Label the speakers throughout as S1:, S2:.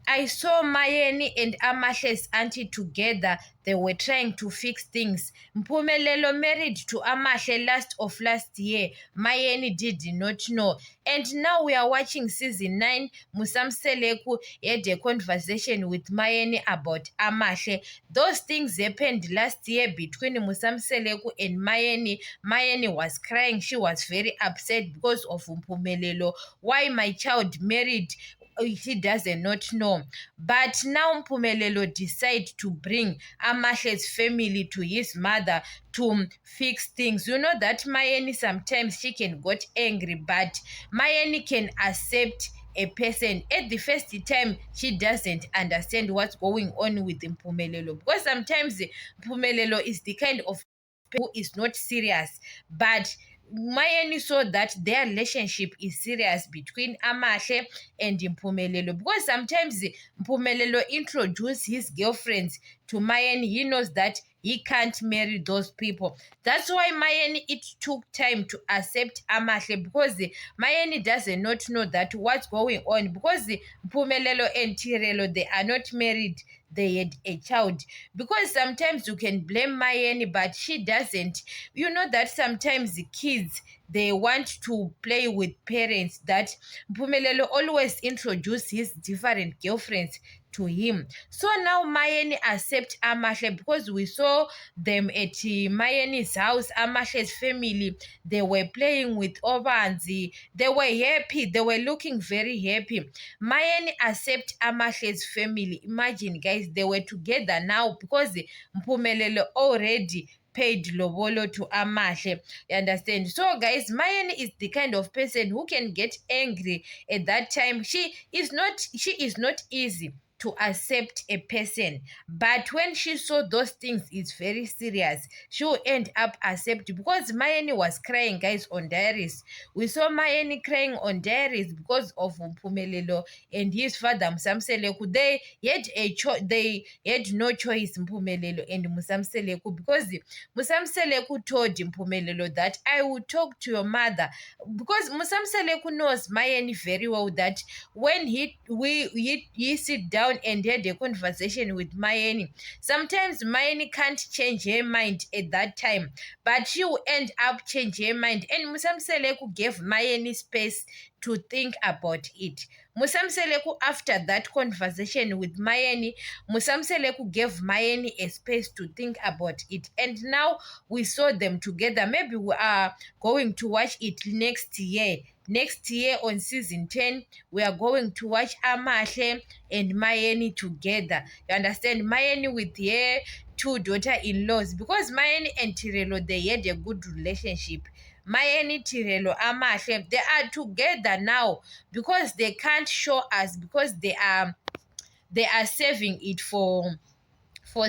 S1: I saw Mayeni and Amahle's auntie together. They were trying to fix things. Mpumelelo married to Amahle last year. Mayeni did not know. And now we are watching season 9. Musamseleku had a conversation with Mayeni about Amahle. Those things happened last year between Musamseleku and Mayeni. Mayeni was crying. She was very upset because of Mpumelelo. Why my child married? He does not know. But now Mpumelelo decide to bring Amahle's family to his mother to fix things. You know that Mayeni sometimes she can get angry, but Mayeni can accept a person. At the first time, she doesn't understand what's going on with Mpumelelo, because sometimes Mpumelelo is the kind of who is not serious, but Mayeni saw that their relationship is serious between Amahle and Mpumelelo, because sometimes Mpumelelo introduce his girlfriends to Mayeni. He knows that he can't marry those people. That's why Mayeni, it took time to accept Amahle, because Mayeni does not know that what's going on, because Mpumelelo and Tirelo, they are not married, they had a child. Because sometimes you can blame Mayeni, but she doesn't. You know that sometimes the kids, they want to play with parents, that Mpumelelo always introduce his different girlfriends to him. So now Mayeni accept Amahle, because we saw them at Mayeni's house. Amahle's family, they were playing with Obanzi. They were happy. They were looking very happy. Mayeni accept Amahle's family. Imagine, guys, they were together now because Mpumelelo already paid lobolo to Amahle. You understand? So, guys, Mayeni is the kind of person who can get angry at that time. She is not easy to accept a person, but when she saw those things is very serious, she will end up accepting, because Mayeni was crying, guys, on diaries. We saw Mayeni crying on diaries because of Mpumelelo and his father Musamseleku. They had no choice, Mpumelelo and Musamseleku, because Musamseleku told Mpumelelo that I will talk to your mother, because Musamseleku knows Mayeni very well, that when he sit down and had a conversation with Mayeni, sometimes Mayeni can't change her mind at that time, but she will end up change her mind. And Musamseleku gave Mayeni space to think about it. Musamseleku, after that conversation with Mayeni, Musamseleku gave Mayeni a space to think about it. And now we saw them together. Maybe we are going to watch it next year. Next year on season 10, we are going to watch Amahle and Mayeni together. You understand? Mayeni with her two daughter-in-laws, because Mayeni and Tirelo, they had a good relationship. Mayeni, Tirelo, Amahle, they are together now because they can't show us, because they are saving it for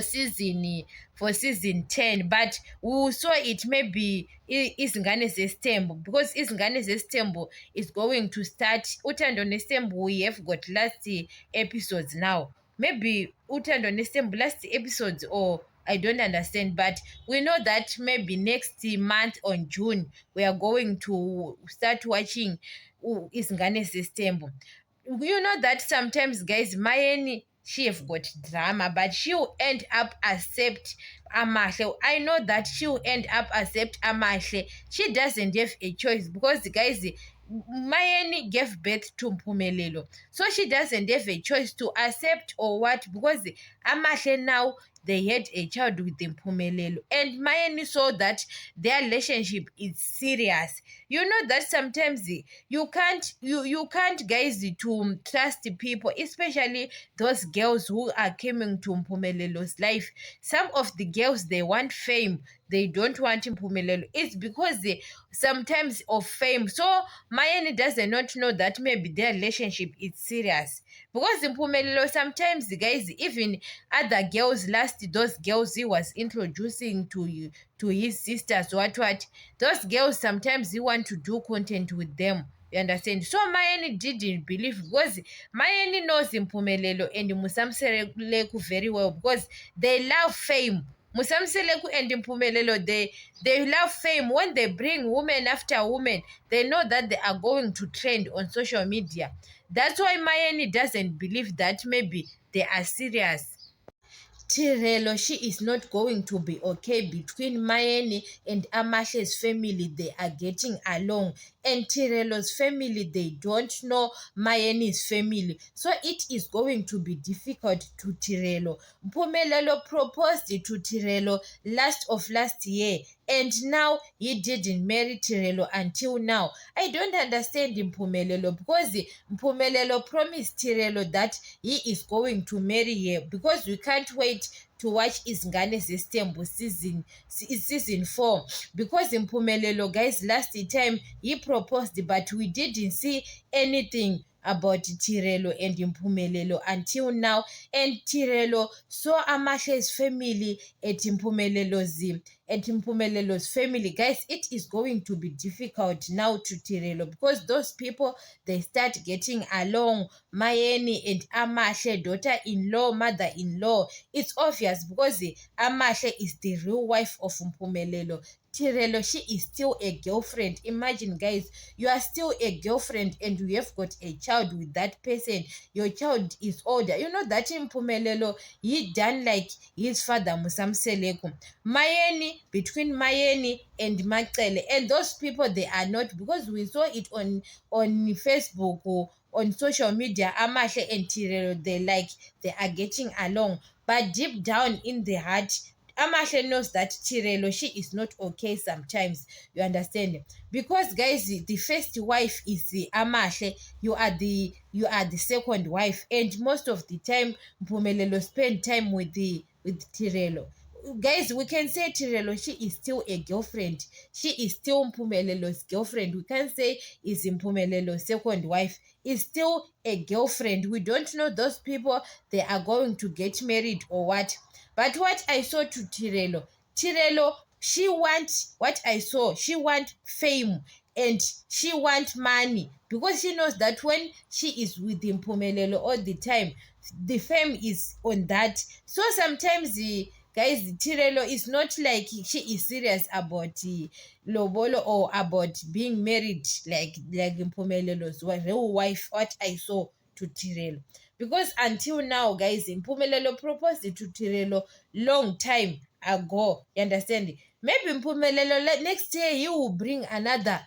S1: season 10, but we saw it maybe izingane zesitembu, because izingane zesitembu is going to start. Uthando Nestembu, we have got last episodes now. Maybe Uthando Nestembu last episodes, or I don't understand, but we know that maybe next month on June we are going to start watching izingane zesitembu. You know that sometimes, guys, Mayeni, she have got drama, but she'll end up accept Amahle. I know that she'll end up accept Amahle. She doesn't have a choice, because, guys, Mayeni gave birth to Mpumelelo, so she doesn't have a choice to accept or what, because Amahle now, they had a child with Mpumelelo, and Mayeni saw that their relationship is serious. You know that sometimes you can't, guys, to trust people, especially those girls who are coming to Mpumelelo's life. Some of the girls, they want fame, they don't want Mpumelelo. It's because sometimes of fame. So Mayeni does not know that maybe their relationship is serious, because Mpumelelo sometimes, guys, even other girls, those girls he was introducing to his sisters, what those girls, sometimes he want to do content with them. You understand? So Mayeni didn't believe, because Mayeni knows Mpumelelo and Musamseleku very well, because they love fame. Musamseleku and Mpumelelo, they love fame. When they bring woman after woman, they know that they are going to trend on social media. That's why Mayeni doesn't believe that maybe they are serious. Tirelo, she is not going to be okay between Mayeni and Amashe's family. They are getting along. And Tirelo's family, they don't know Mayeni's family. So it is going to be difficult to Tirelo. Mpumelelo proposed to Tirelo last year. And now he didn't marry Tirelo until now. I don't understand Mpumelelo, because Mpumelelo promised Tirelo that he is going to marry her, because we can't wait to watch Izingane Zestembu season 4, because Mpumelelo, guys, last time he proposed, but we didn't see anything about Tirelo and Mpumelelo until now. And Tirelo saw Amashe's family at Mpumelelo's family. Guys, it is going to be difficult now to Tirelo, because those people, they start getting along. Mayeni and Amashe, daughter-in-law, mother-in-law. It's obvious, because Amashe is the real wife of Mpumelelo. Tirelo, she is still a girlfriend. Imagine, guys, you are still a girlfriend and you have got a child with that person. Your child is older. You know that in Mpumelelo, he done like his father, Musamseleku. Mayeni, between Mayeni and Macele, and those people, they are not, because we saw it on Facebook or on social media. Amashe and Tirelo, they are getting along, but deep down in the heart, Amashe knows that Tirelo, she is not okay sometimes. You understand? Because, guys, the first wife is the Amashe. You are the second wife, and most of the time Mpumelelo spend time with Tirelo. Guys, we can say Tirelo, she is still a girlfriend. She is still Mpumelelo's girlfriend. We can't say is Mpumelelo's second wife. Is still a girlfriend. We don't know those people, they are going to get married or what. But what I saw to Tirelo, she wants what I saw. She wants fame and she wants money, because she knows that when she is with Mpumelelo all the time, the fame is on that. So sometimes the guys, Tirelo is not like she is serious about the lobolo or about being married like Mpumelelo's real wife. What I saw to Tirelo, because until now, guys, Mpumelelo proposed to Tirelo long time ago. You understand? Maybe Mpumelelo next year he will bring another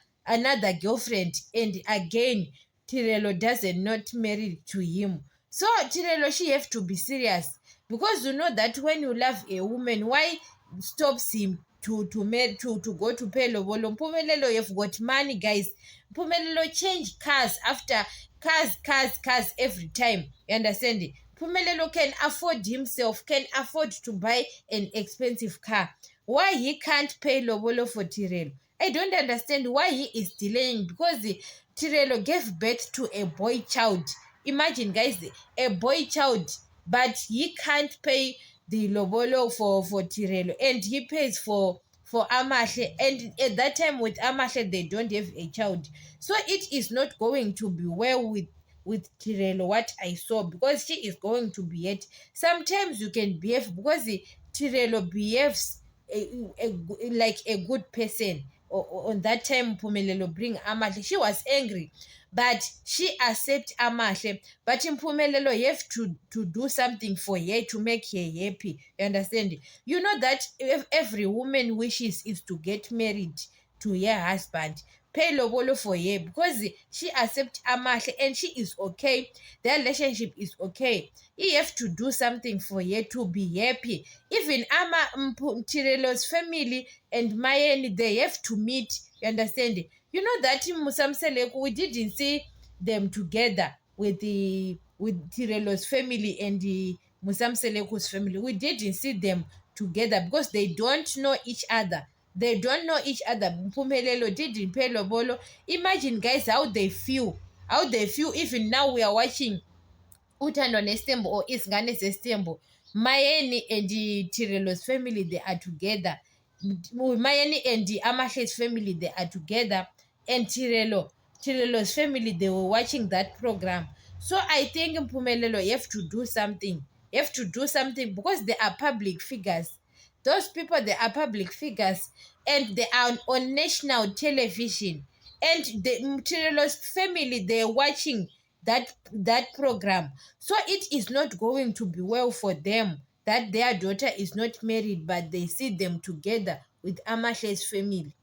S1: girlfriend, and again Tirelo doesn't not marry to him. So Tirelo, she have to be serious, because you know that when you love a woman, why stops him to go to pay lobolo? Mpumelelo, you've got money, guys. Mpumelelo change cars after cars every time. You understand? Mpumelelo can afford himself, can afford to buy an expensive car. Why he can't pay lobolo for Tirelo? I don't understand why he is delaying, because Tirelo gave birth to a boy child. Imagine, guys, a boy child, but he can't pay the lobolo for Tirelo, and he pays for Amashe, and at that time with Amashe they don't have a child. So it is not going to be well with Tirelo, what I saw, because she is going to behave. Sometimes you can behave, because Tirelo behaves like a good person. On that time Mpumelelo bring Amashe, she was angry, but she accept Amashe. But Mpumelelo, you have to do something for her to make her happy. You understand? You know that if every woman wishes is to get married to her husband, pay lobolo for her, because she accept Amashe and she is okay. Their relationship is okay. You have to do something for her to be happy. Even Tirelo's family and Mayeni, they have to meet. You understand? You know that Musamseleku, we didn't see them together with Tirelo's family and the Musamseleku's family. We didn't see them together, because they don't know each other. They don't know each other. Mpumelelo didn't pay lobolo. Imagine, guys, how they feel. How they feel. Even now we are watching Uthando Nestembo or Izingane Zestembu. Mayeni and the Tirelo's family, they are together. Mayeni and the Amashe's family, they are together. And Tirelo's family, they were watching that program. So I think Mpumelelo, you have to do something. You have to do something, because they are public figures. Those people, they are public figures and they are on national television. And the Mtirelos family, they're watching that program. So it is not going to be well for them that their daughter is not married, but they see them together with Amahle's family.